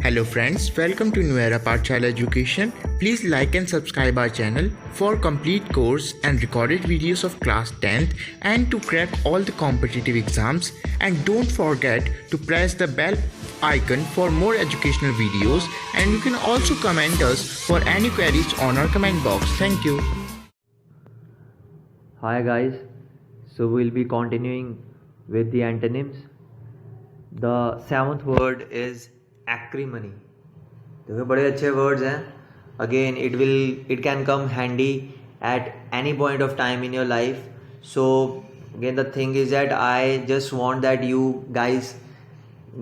Hello friends, welcome to New Era Pathshala Education. Please like and subscribe our channel for complete course and recorded videos of class 10th and to crack all the competitive exams, and don't forget to press the bell icon for more educational videos, and you can also comment us for any queries on our comment box. Thank you. Hi guys, so we'll be continuing with the antonyms. The seventh word is acrimony. देखो बड़े अच्छे words हैं. Again, it can come handy at any point of time in your life. So again, the thing is that I just want that you guys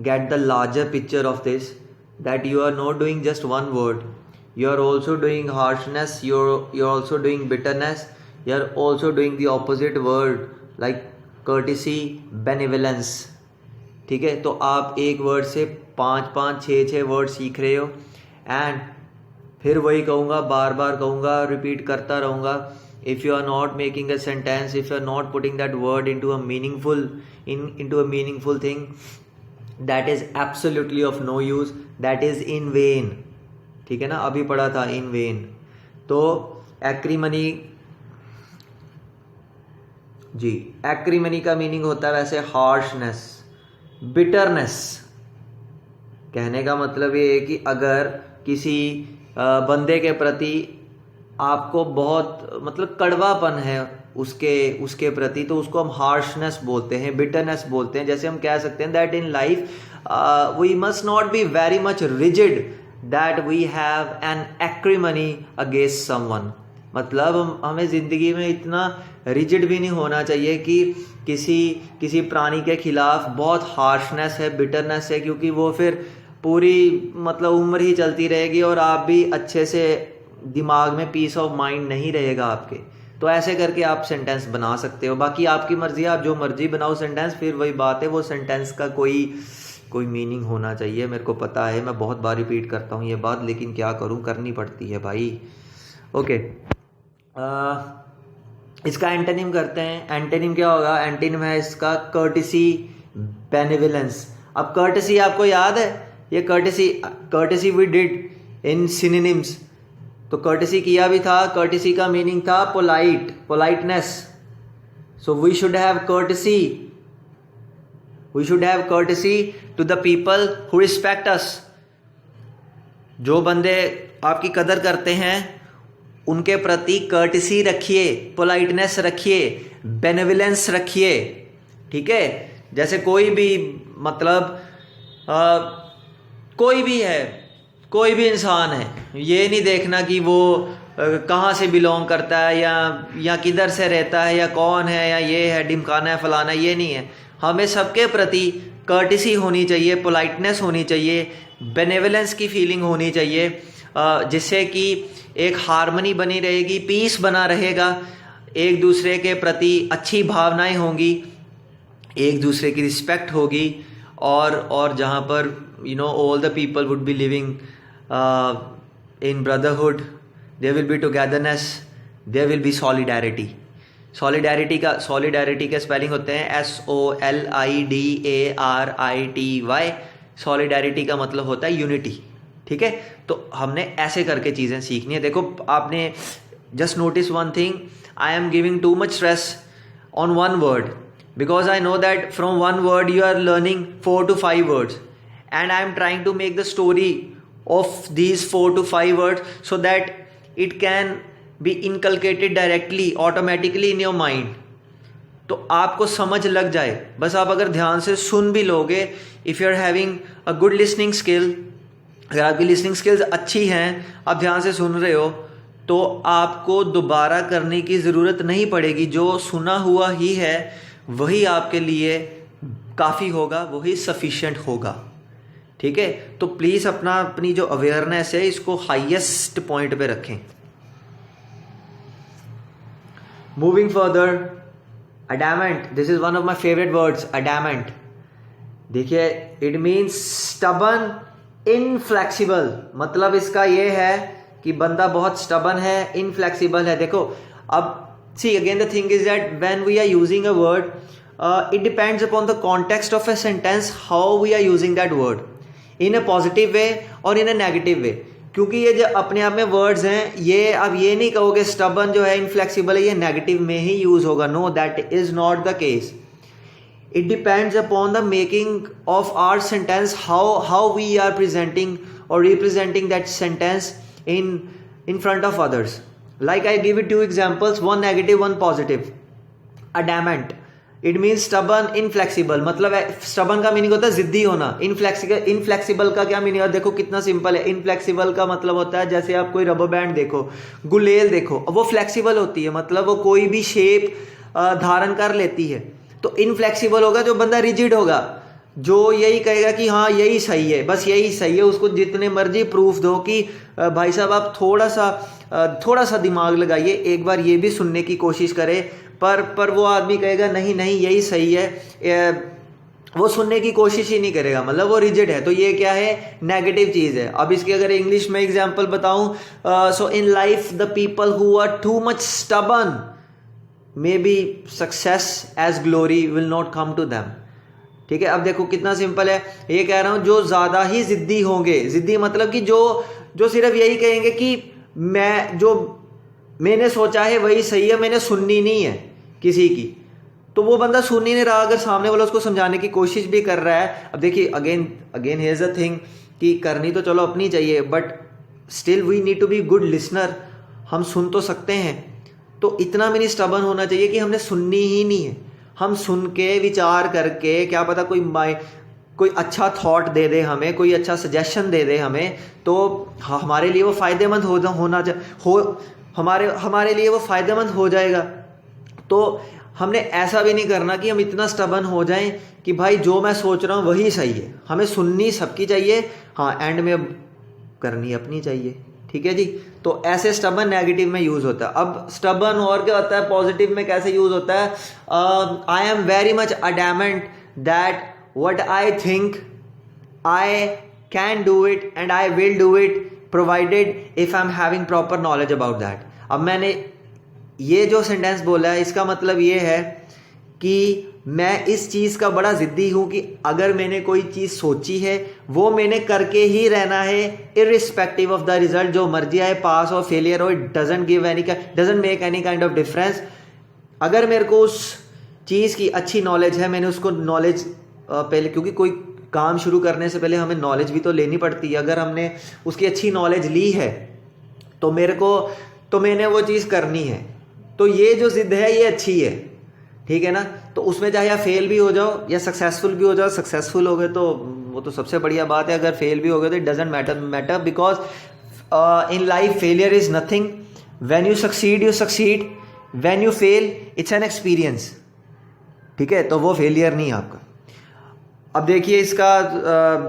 get the larger picture of this, that you are not doing just one word. You are also doing harshness. You're also doing bitterness. You are also doing the opposite word like courtesy, benevolence. ठीक है, तो आप एक word से 5-6 word सीख रहे हो, and फिर वही कहूँगा, बार बार कहूँगा, रिपीट करता रहूँगा. If you are not making a sentence, if you are not putting that word into a meaningful thing, that is absolutely of no use, that is in vain. ठीक है ना, अभी पढ़ा था इन वेन. तो एक्रीमनी जी, एक्रीमनी का मीनिंग होता है वैसे हार्शनेस, बिटरनेस. कहने का मतलब ये है कि अगर किसी बंदे के प्रति आपको बहुत मतलब कड़वापन है उसके प्रति, तो उसको हम हार्शनेस बोलते हैं, बिटरनेस बोलते हैं. जैसे हम कह सकते हैं that in life we must not be very much rigid, that we have an acrimony against someone. मतलब हमें ज़िंदगी में इतना रिजिड भी नहीं होना चाहिए कि किसी प्राणी के खिलाफ बहुत हार्शनेस है, बिटरनेस है, क्योंकि वो फिर पूरी मतलब उम्र ही चलती रहेगी और आप भी अच्छे से दिमाग में पीस ऑफ माइंड नहीं रहेगा आपके. तो ऐसे करके आप सेंटेंस बना सकते हो. बाकी आपकी मर्जी है, आप जो मर्जी बनाओ सेंटेंस. फिर वही बात है, वो सेंटेंस का कोई मीनिंग होना चाहिए. मेरे को पता है, मैं बहुत बार रिपीट करता हूँ ये बात, लेकिन क्या करूँ, करनी पड़ती है भाई. ओके, इसका एंटोनिम करते हैं. एंटोनिम क्या होगा? एंटोनिम है इसका कर्टिसी, बेनेवलेंस. अब कर्टिसी आपको याद है, ये courtesy we did in synonyms. तो कर्टिसी किया भी था. कर्टिसी का मीनिंग था politeness. So we should have courtesy to the people who respect us. जो बंदे आपकी कदर करते हैं उनके प्रति कर्टिसी रखिए, पोलाइटनेस रखिए, बेनेवलेंस रखिए. ठीक है, जैसे कोई भी मतलब कोई भी इंसान है, ये नहीं देखना कि वो कहाँ से बिलोंग करता है या किधर से रहता है या कौन है या ये है, ढिमकाना है, फलाना, ये नहीं है. हमें सबके प्रति कर्टिसी होनी चाहिए, पोलाइटनेस होनी चाहिए, बेनेवलेंस की फीलिंग होनी चाहिए, जिससे कि एक हार्मनी बनी रहेगी, पीस बना रहेगा, एक दूसरे के प्रति अच्छी भावनाएं होंगी, एक दूसरे की रिस्पेक्ट होगी, और जहाँ पर all the people would be living in brotherhood, there will be togetherness, there will be solidarity. Solidarity के स्पेलिंग होते हैं SOLIDARITY. सॉलिडारिटी का मतलब होता है यूनिटी. ठीक है, तो हमने ऐसे करके चीज़ें सीखनी है. देखो, आपने just notice one thing, I am giving too much stress on one word because I know that from one word you are learning 4 to 5 words, and I am trying to make the story of these 4 to 5 words so that it can be inculcated directly, automatically in your mind. तो आपको समझ लग जाए. बस आप अगर ध्यान से सुन भी लोगे, if you are having a good listening skill, अगर आपकी लिसनिंग स्किल्स अच्छी हैं, आप ध्यान से सुन रहे हो, तो आपको दोबारा करने की ज़रूरत नहीं पड़ेगी. जो सुना हुआ ही है वही आपके लिए काफ़ी होगा, वही सफिशिएंट होगा. ठीक है, तो प्लीज़ अपनी जो अवेयरनेस है इसको हाईएस्ट पॉइंट पे रखें. Moving further, adamant. This is one of my favourite words, adamant. देखिए, इट मीन्स स्टबन, इनफ्लेक्सिबल. मतलब इसका ये है कि बंदा बहुत स्टबन है, इनफ्लेक्सिबल है. देखो, अब see again the thing is that when we are using a word, it depends upon the context of a sentence how we are using that word. In a positive way और इन a negative way, क्योंकि ये जो अपने आप में words हैं, ये अब ये नहीं कहोगे स्टबन जो है इनफ्लेक्सिबल है ये नेगेटिव में ही यूज होगा, know that is not the case. It depends upon the making of our sentence, how we are presenting or representing that sentence in front of others. Like I give you two examples, one negative, one positive. Adamant, it means stubborn, inflexible. मतलब stubborn का meaning होता है जिद्दी होना. Inflexible का क्या meaning है? देखो कितना सिंपल है. Inflexible का मतलब होता है जैसे आप कोई रबर बैंड देखो, गुलेल देखो, वो फ्लेक्सिबल होती है, मतलब वो कोई भी शेप धारण कर लेती है. तो इनफ्लेक्सिबल होगा जो बंदा रिजिड होगा, जो यही कहेगा कि हाँ यही सही है, बस यही सही है. उसको जितने मर्जी प्रूफ दो कि भाई साहब आप थोड़ा सा दिमाग लगाइए, एक बार ये भी सुनने की कोशिश करें, पर वो आदमी कहेगा नहीं नहीं यही सही है, वो सुनने की कोशिश ही नहीं करेगा, मतलब वो रिजिड है. तो ये क्या है? नेगेटिव चीज़ है. अब इसके अगर इंग्लिश में एग्जाम्पल बताऊँ, so in life the people who are too much stubborn, maybe success as glory will not come to them. ठीक है, अब देखो कितना सिंपल है. ये कह रहा हूं जो ज्यादा ही जिद्दी होंगे, जिद्दी मतलब कि जो सिर्फ यही कहेंगे कि मैंने सोचा है वही सही है, मैंने सुननी नहीं है किसी की, तो वो बंदा सुन ही नहीं रहा अगर सामने वाला उसको समझाने की कोशिश भी कर रहा है. अब देखिए again here is a thing कि करनी तो चलो अपनी चाहिए, but still we need to be good listener. हम सुन तो सकते हैं, तो इतना भी नहीं स्टबर्न होना चाहिए कि हमने सुननी ही नहीं है. हम सुन के विचार करके, क्या पता कोई अच्छा थॉट दे दे हमें, कोई अच्छा सजेशन दे दे हमें, तो हमारे लिए वो फ़ायदेमंद हमारे लिए वो फ़ायदेमंद हो जाएगा. तो हमने ऐसा भी नहीं करना कि हम इतना स्टबर्न हो जाएं कि भाई जो मैं सोच रहा हूँ वही सही है. हमें सुननी सबकी चाहिए, हाँ एंड में करनी अपनी चाहिए. ठीक है जी. तो ऐसे स्टबर्न नेगेटिव में यूज होता है. अब स्टबर्न और क्या होता है, पॉजिटिव में कैसे यूज होता है? I am very much adamant that what I think I can do it and I will do it provided if I am having proper knowledge about that. अब मैंने ये जो सेंटेंस बोला है इसका मतलब ये है कि मैं इस चीज़ का बड़ा ज़िद्दी हूँ कि अगर मैंने कोई चीज़ सोची है वो मैंने करके ही रहना है, इररिस्पेक्टिव ऑफ द रिजल्ट. जो मर्जी आए, पास हो फेलियर हो, it doesn't make any kind of difference. अगर मेरे को उस चीज़ की अच्छी नॉलेज है, मैंने उसको नॉलेज पहले, क्योंकि कोई काम शुरू करने से पहले हमें नॉलेज भी तो लेनी पड़ती है. अगर हमने उसकी अच्छी नॉलेज ली है तो मैंने वो चीज़ करनी है. तो ये जो ज़िद है ये अच्छी है, ठीक है ना. तो उसमें चाहे आप फेल भी हो जाओ या सक्सेसफुल भी हो जाओ. सक्सेसफुल हो गए तो वो तो सबसे बढ़िया बात है, अगर फेल भी हो गए तो it doesn't matter because in life failure is nothing. When you succeed, when you fail it's an experience. ठीक है, तो वो फेलियर नहीं है आपका. अब देखिए इसका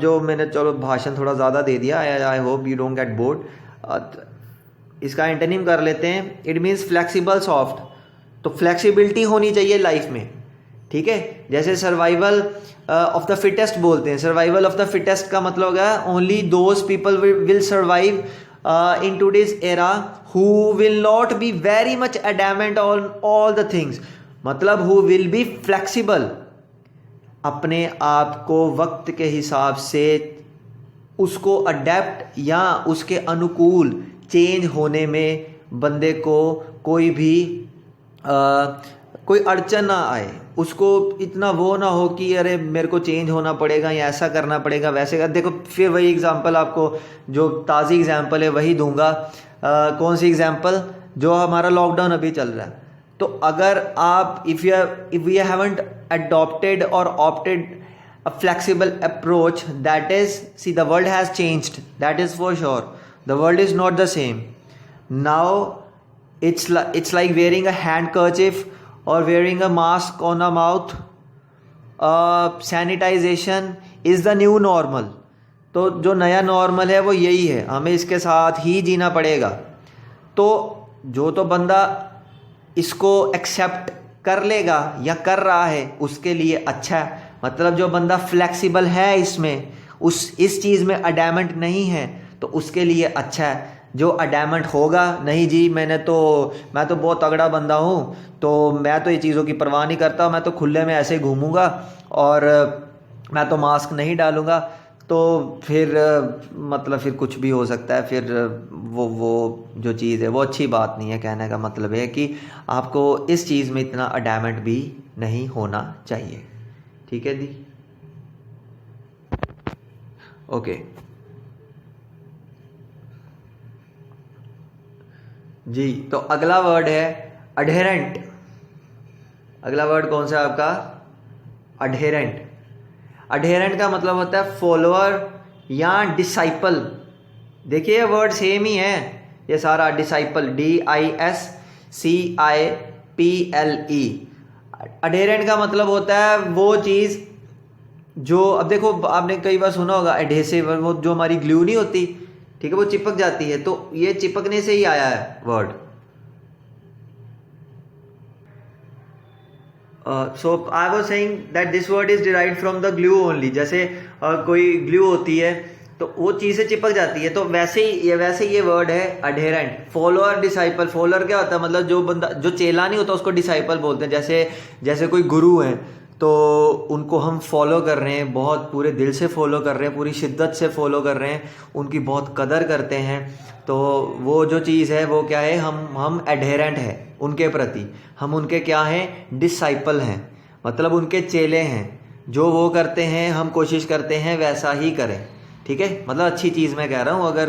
जो मैंने चलो भाषण थोड़ा ज़्यादा दे दिया, I hope you don't get bored. इसका एंटोनिम कर लेते हैं. It means flexible, soft. तो फ्लेक्सिबिलिटी होनी चाहिए लाइफ में. ठीक है, जैसे सर्वाइवल ऑफ द फिटेस्ट बोलते हैं. सर्वाइवल ऑफ द फिटेस्ट का मतलब होगा only those people will survive in today's era who will not be very much adamant on all the things. मतलब हु विल बी फ्लेक्सिबल, अपने आप को वक्त के हिसाब से उसको अडेप्ट या उसके अनुकूल चेंज होने में बंदे को कोई अड़चन ना आए. उसको इतना वो ना हो कि अरे मेरे को चेंज होना पड़ेगा या ऐसा करना पड़ेगा वैसे कर. देखो फिर वही एग्जांपल, आपको जो ताज़ी एग्जांपल है वही दूंगा. कौन सी एग्जांपल? जो हमारा लॉकडाउन अभी चल रहा है. तो अगर आप इफ़ वी हैवंट अडॉप्टेड और opted a flexible approach, that is, see, the world has changed, that is for sure. The world is not the same now. It's like wearing a handkerchief or wearing a mask on a mouth. Sanitization is the new normal. तो जो नया normal है वो यही है, हमें इसके साथ ही जीना पड़ेगा. तो जो तो बंदा इसको एक्सेप्ट कर लेगा या कर रहा है उसके लिए अच्छा है. मतलब जो बंदा फ्लेक्सिबल है इसमें, इस चीज़ में अडैमेंट नहीं है, तो उसके लिए अच्छा है. जो अडैमेंट होगा, नहीं जी मैं तो बहुत तगड़ा बंदा हूँ, तो मैं तो ये चीज़ों की परवाह नहीं करता, मैं तो खुले में ऐसे घूमूंगा और मैं तो मास्क नहीं डालूंगा, तो फिर मतलब फिर कुछ भी हो सकता है, फिर वो जो चीज़ है वो अच्छी बात नहीं है। कहने का मतलब है कि आपको इस चीज़ में इतना अडैमेंट भी नहीं होना चाहिए। ठीक है दी, ओके जी। तो अगला वर्ड है अडहेरेंट। अगला वर्ड कौन सा है आपका? अडहेरेंट। अडहेरेंट का मतलब होता है फॉलोअर या डिसाइपल। देखिए ये वर्ड सेम ही है, ये सारा डिसाइपल, DISCIPLE। अडहेरेंट का मतलब होता है वो चीज़ जो, अब देखो आपने कई बार सुना होगा एडहेसिव, वो जो हमारी ग्लू नहीं होती, ठीक है, वो चिपक जाती है, तो ये चिपकने से ही आया है word. So I was saying that this word is derived from the glue only. जैसे कोई ग्लू होती है तो वो चीज़ से चिपक जाती है, तो वैसे ही ये वर्ड है अडहेरेंट। फॉलोअर डिसाइपल, फॉलोअर क्या होता है? मतलब जो बंदा, जो चेला नहीं होता उसको डिसाइपल बोलते हैं। जैसे कोई गुरु है तो उनको हम फॉलो कर रहे हैं, बहुत पूरे दिल से फॉलो कर रहे हैं, पूरी शिद्दत से फॉलो कर रहे हैं, उनकी बहुत कदर करते हैं, तो वो जो चीज़ है वो क्या है? हम एडहेरेंट हैं उनके प्रति, हम उनके क्या हैं? डिसाइपल हैं, मतलब उनके चेले हैं। जो वो करते हैं हम कोशिश करते हैं वैसा ही करें। ठीक है, मतलब अच्छी चीज़ मैं कह रहा हूँ। अगर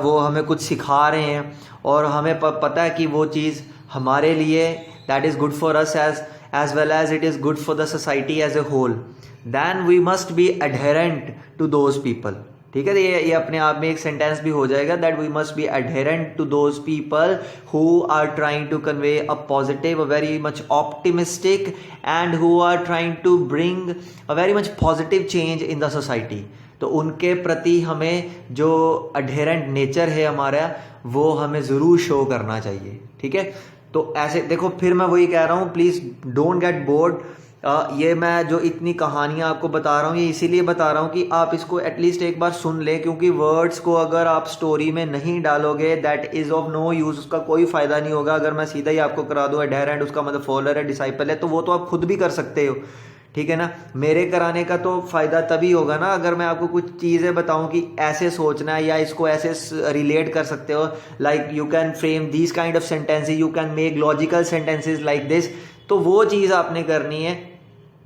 वो हमें कुछ सिखा रहे हैं और हमें पता है कि वो चीज़ हमारे लिए that is good for us as well as it is good for the society as a whole, then we must be adherent to those people। ठीक है, ये अपने आप में एक सेंटेंस भी हो जाएगा, that we must be adherent to those people who are trying to convey a positive, a very much optimistic and who are trying to bring a very much positive change in the society। तो उनके प्रति हमें जो adherent nature है हमारा, वो हमें ज़रूर शो करना चाहिए। ठीक है, तो ऐसे देखो, फिर मैं वही कह रहा हूँ, प्लीज़ डोंट गेट बोर्ड। ये मैं जो इतनी कहानियाँ आपको बता रहा हूँ, ये इसीलिए बता रहा हूँ कि आप इसको एटलीस्ट एक बार सुन लें, क्योंकि वर्ड्स को अगर आप स्टोरी में नहीं डालोगे that is of no use, उसका कोई फ़ायदा नहीं होगा। अगर मैं सीधा ही आपको करा दूँ एडहेरेंट, उसका मतलब फॉलोअर है, डिसाइपल है, तो वो तो आप खुद भी कर सकते हो। ठीक है ना, मेरे कराने का तो फ़ायदा तभी होगा ना अगर मैं आपको कुछ चीज़ें बताऊं कि ऐसे सोचना है या इसको ऐसे रिलेट कर सकते हो, like you can frame these kind of sentences, you can make logical sentences like this. तो वो चीज़ आपने करनी है,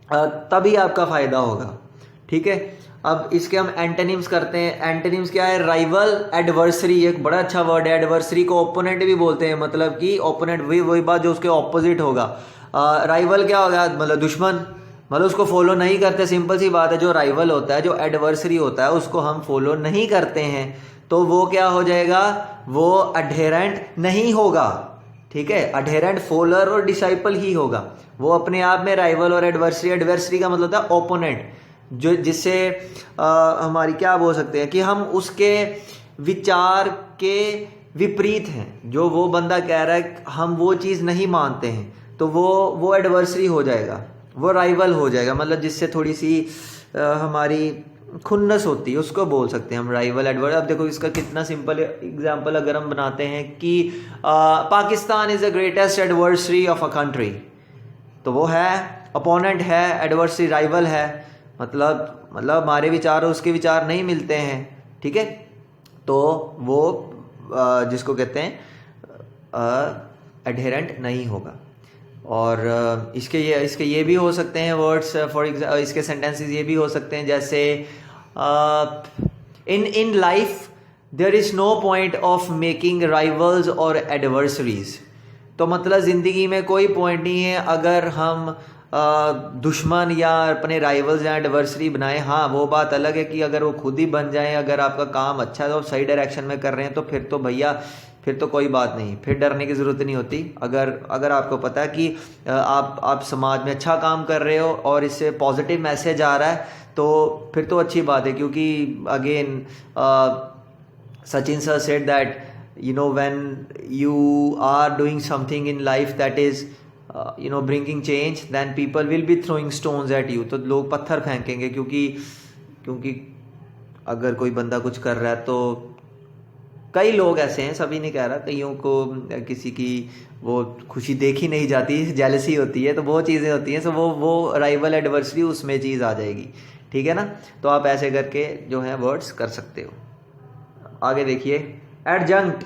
तभी आपका फ़ायदा होगा। ठीक है, अब इसके हम एंटोनिम्स करते हैं। एंटोनिम्स क्या है? राइवल, एडवर्सरी, एक बड़ा अच्छा वर्ड है। एडवर्सरी को ओपोनेंट भी बोलते हैं, मतलब कि ओपोनेंट वही बात जो उसके ऑपोजिट होगा। राइवल क्या होगा? मतलब दुश्मन, मतलब उसको फॉलो नहीं करते, सिंपल सी बात है। जो राइवल होता है, जो एडवर्सरी होता है, उसको हम फॉलो नहीं करते हैं, तो वो क्या हो जाएगा? वो अडहेरेंट नहीं होगा। ठीक है, अडहेरेंट फॉलोअर और डिसाइपल ही होगा। वो अपने आप में राइवल और एडवर्सरी, एडवर्सरी का मतलब होता है ओपोनेंट, जो जिससे हमारी क्या बोल सकते हैं कि हम उसके विचार के विपरीत हैं। जो वो बंदा कह रहा है हम वो चीज़ नहीं मानते हैं, तो वो एडवर्सरी हो जाएगा, वो राइवल हो जाएगा। मतलब जिससे थोड़ी सी हमारी खुन्नस होती है, उसको बोल सकते हैं हम राइवल, एडवर्स। अब देखो इसका कितना सिंपल एग्जांपल अगर हम बनाते हैं कि Pakistan is the greatest adversary of a country, तो वो है अपोनेंट है, एडवर्सरी राइवल है, मतलब हमारे विचार और उसके विचार नहीं मिलते हैं। ठीक है, तो वो जिसको कहते हैं एडहेरेंट नहीं होगा। और इसके ये भी हो सकते हैं वर्ड्स, फॉर एग्जाम्पल इसके सेंटेंसेस ये भी हो सकते हैं, जैसे in life there is no point of making rivals और एडवर्सरीज। तो मतलब ज़िंदगी में कोई पॉइंट नहीं है अगर हम दुश्मन या अपने राइवल्स या एडवर्सरी बनाएं। हाँ, वो बात अलग है कि अगर वो खुद ही बन जाएं, अगर आपका काम अच्छा है तो आप सही डायरेक्शन में कर रहे हैं, तो फिर तो भैया फिर तो कोई बात नहीं, फिर डरने की ज़रूरत नहीं होती। अगर आपको पता है कि आप समाज में अच्छा काम कर रहे हो और इससे पॉजिटिव मैसेज आ रहा है, तो फिर तो अच्छी बात है। क्योंकि again Sachin sir said that when you are doing something in life that is bringing change, then people will be throwing stones at you। तो लोग पत्थर फेंकेंगे, क्योंकि अगर कोई बंदा कुछ कर रहा है, तो कई लोग ऐसे हैं, सभी नहीं कह रहा, कईयों को किसी की वो खुशी देखी नहीं जाती, जेलसी होती है, तो वो चीज़ें होती हैं। तो वो राइवल एडवर्सरी उसमें चीज़ आ जाएगी। ठीक है ना। तो आप ऐसे करके जो है वर्ड्स कर सकते हो। आगे देखिए एडजंक्ट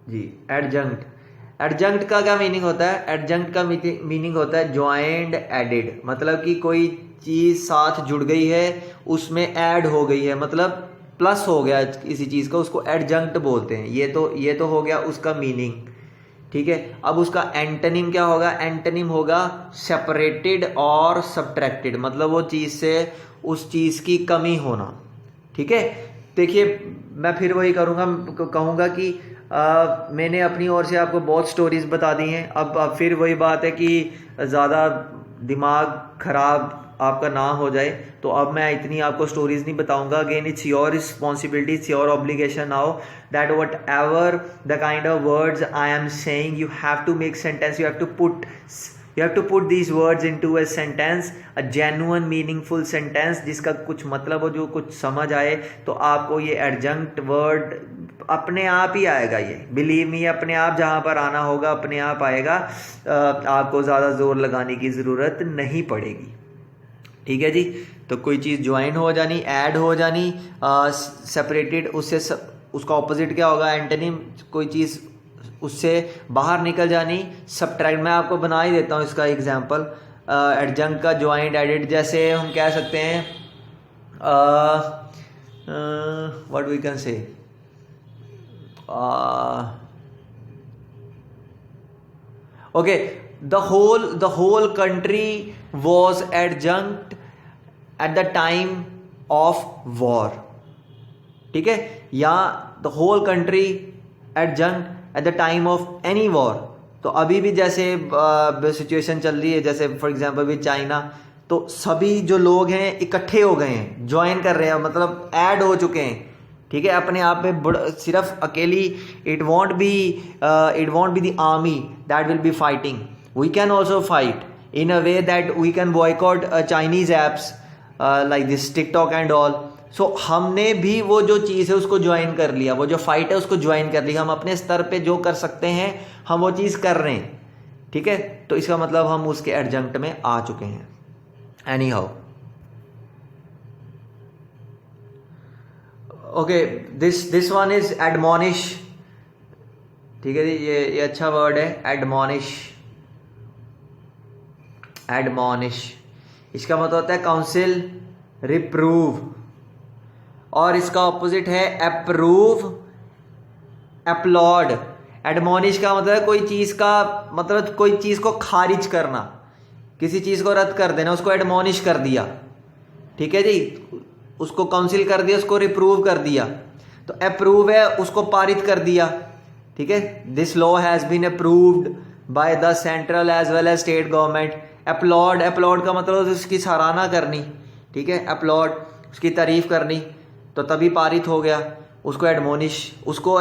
जी, एडजंक्ट। एडजंक्ट का क्या मीनिंग होता है? एडजंक्ट का मीनिंग होता है ज्वाइंड एडिड, मतलब कि कोई चीज़ साथ जुड़ गई है, उसमें ऐड हो गई है, मतलब प्लस हो गया किसी चीज़ का, उसको एडजंक्ट बोलते हैं। ये तो हो गया उसका मीनिंग, ठीक है। अब उसका एंटोनिम क्या होगा? एंटोनिम होगा सेपरेटेड और सब्ट्रैक्टेड, मतलब वो चीज़ से उस चीज़ की कमी होना, ठीक है। देखिए मैं फिर वही कहूँगा कि मैंने अपनी ओर से आपको बहुत स्टोरीज बता दी हैं। अब फिर वही बात है कि ज़्यादा दिमाग खराब आपका ना हो जाए, तो अब मैं इतनी आपको स्टोरीज नहीं बताऊंगा। Again it's your responsibility, it's your obligation now that whatever the kind of words I am saying, you have to make sentence, you have to put these words into a sentence, a genuine meaningful sentence, जिसका कुछ मतलब हो, जो कुछ समझ आए। तो आपको ये एडजंक्ट वर्ड अपने आप ही आएगा, ये बिलीव मी, अपने आप जहाँ पर आना होगा अपने आप आएगा। आपको ज़्यादा जोर लगाने की ज़रूरत नहीं पड़ेगी, ठीक है जी। तो कोई चीज़ ज्वाइन हो जानी, ऐड हो जानी, सेपरेटेड, उसका ऑपोजिट क्या होगा? एंटोनिम। कोई चीज़ उससे बाहर निकल जानी, सब्ट्रैक्ट। मैं आपको बना ही देता हूँ इसका एग्जांपल। एडजंक्ट का ज्वाइंट एडिड, जैसे हम कह सकते हैं what we can say, okay, the whole country was adjunct at the time of war, ठीक है। या the whole country adjunct at the time of any war। तो अभी भी जैसे सिचुएशन चल रही है, जैसे फॉर एग्जांपल विद चाइना, तो सभी जो लोग हैं इकट्ठे हो गए हैं, ज्वाइन कर रहे हैं, मतलब ऐड हो चुके हैं, ठीक है। अपने आप में सिर्फ अकेली it won't be the army that will be fighting, we can also fight in a way that we can boycott Chinese apps like this TikTok and all. So हमने भी वो जो चीज़ है उसको ज्वाइन कर लिया, वो जो फाइट है उसको ज्वाइन कर लिया। हम अपने स्तर पे जो कर सकते हैं हम वो चीज़ कर रहे हैं, ठीक है। तो इसका मतलब हम उसके एडजंक्ट में आ चुके हैं। Any how, okay, this one is admonish, ठीक है जी। ये अच्छा वर्ड है, एडमोनिश। एडमोनिश इसका मतलब होता है काउंसिल, रिप्रूव, और इसका ऑपोजिट है अप्रूव, अपलॉड। एडमोनिश का मतलब है कोई चीज़ का, मतलब कोई चीज़ को खारिज करना, किसी चीज़ को रद्द कर देना, उसको एडमोनिश कर दिया, ठीक है जी। उसको काउंसिल कर दिया, उसको रिप्रूव कर दिया। तो अप्रूव है, उसको पारित कर दिया, ठीक है। This law has been approved by the central as well as state government. Applaud, applaud का मतलब उसकी सराहना करनी, ठीक है। अपलॉड, उसकी तारीफ करनी, तो तभी पारित हो गया। उसको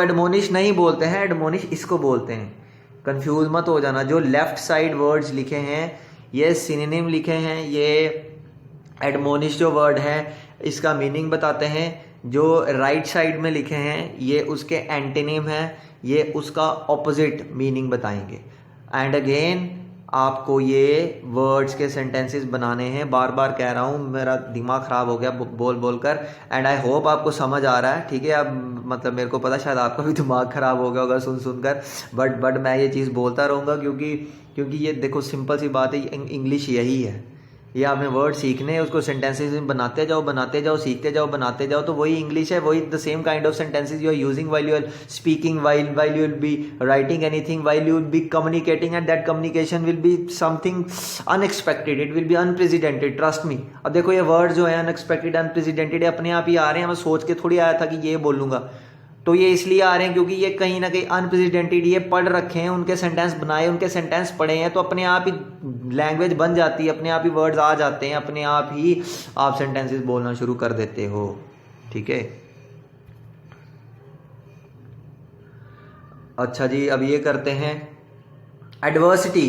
एडमोनिश नहीं बोलते हैं, एडमोनिश इसको बोलते हैं। कंफ्यूज मत हो जाना, जो लेफ्ट साइड वर्ड्स लिखे हैं ये सिनोनिम लिखे हैं, ये एडमोनिश जो वर्ड है इसका मीनिंग बताते हैं। जो राइट साइड में लिखे हैं ये उसके एंटोनिम हैं, ये उसका ऑपोजिट मीनिंग बताएंगे। एंड अगेन आपको ये वर्ड्स के सेंटेंसेस बनाने हैं। बार बार कह रहा हूँ, मेरा दिमाग ख़राब हो गया बोल बोल कर, एंड आई होप आपको समझ आ रहा है, ठीक है। अब मतलब मेरे को पता शायद आपका भी दिमाग ख़राब हो गया होगा सुन कर, बट मैं ये चीज़ बोलता रहूँगा क्योंकि ये देखो सिंपल सी बात है, इंग्लिश यही है। ये आपने वर्ड सीखने हैं, उसको सेंटेंसेस में बनाते जाओ, सीखते जाओ, बनाते जाओ, तो वही इंग्लिश है। वही the same kind of sentences you are using while you are speaking, while you will be writing anything, while you will be communicating, and that communication will be something unexpected, it will be unprecedented, trust me. अब देखो ये word जो है unexpected, unprecedented अपने आप ही आ रहे हैं। मैं सोच के थोड़ी आया था कि ये बोलूँगा, तो ये इसलिए आ रहे हैं क्योंकि ये कहीं ना कहीं अनप्रेसिडेंटेड, ये पढ़ रखे हैं, उनके सेंटेंस बनाए, उनके सेंटेंस पढ़े हैं, तो अपने आप ही लैंग्वेज बन जाती है, अपने आप ही वर्ड्स आ जाते हैं, अपने आप ही आप सेंटेंसेस बोलना शुरू कर देते हो, ठीक है। अच्छा जी, अब ये करते हैं एडवर्सिटी।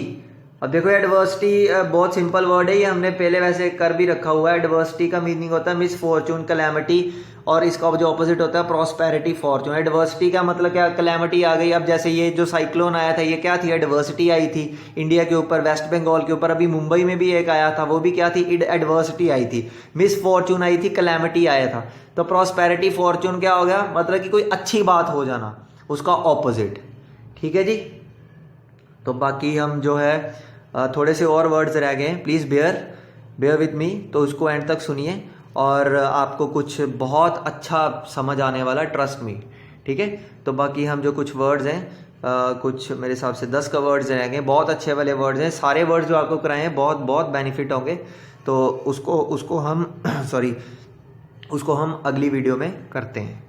अब देखो एडवर्सिटी बहुत सिंपल वर्ड है, ये हमने पहले वैसे कर भी रखा हुआ है। एडवर्सिटी का मीनिंग होता है मिसफॉर्चून, कैलेमिटी, और इसका जो ऑपोजिट होता है प्रॉस्पेरिटी, फॉर्चून। एडवर्सिटी का मतलब क्या, कैलेमिटी आ गई। अब जैसे ये जो साइक्लोन आया था ये क्या थी, एडवर्सिटी आई थी इंडिया के ऊपर, वेस्ट बंगाल के ऊपर। अभी मुंबई में भी एक आया था, वो भी क्या थी, एडवर्सिटी आई थी। मिसफॉर्चून आई थी, कैलेमिटी आया था। तो प्रॉस्पेरिटी, फॉर्चून क्या हो गया, मतलब कि कोई अच्छी बात हो जाना, उसका ऑपोजिट। ठीक है जी। तो बाकी हम जो है थोड़े से और वर्ड्स रह गए हैं, प्लीज़ बेयर विथ मी, तो उसको एंड तक सुनिए और आपको कुछ बहुत अच्छा समझ आने वाला, ट्रस्ट मी। ठीक है। तो बाकी हम जो कुछ वर्ड्स हैं कुछ मेरे हिसाब से 10 का वर्ड्स रह गए, बहुत अच्छे वाले वर्ड्स हैं। सारे वर्ड्स जो आपको कराए हैं बहुत बहुत बेनिफिट होंगे। तो उसको हम उसको हम अगली वीडियो में करते हैं।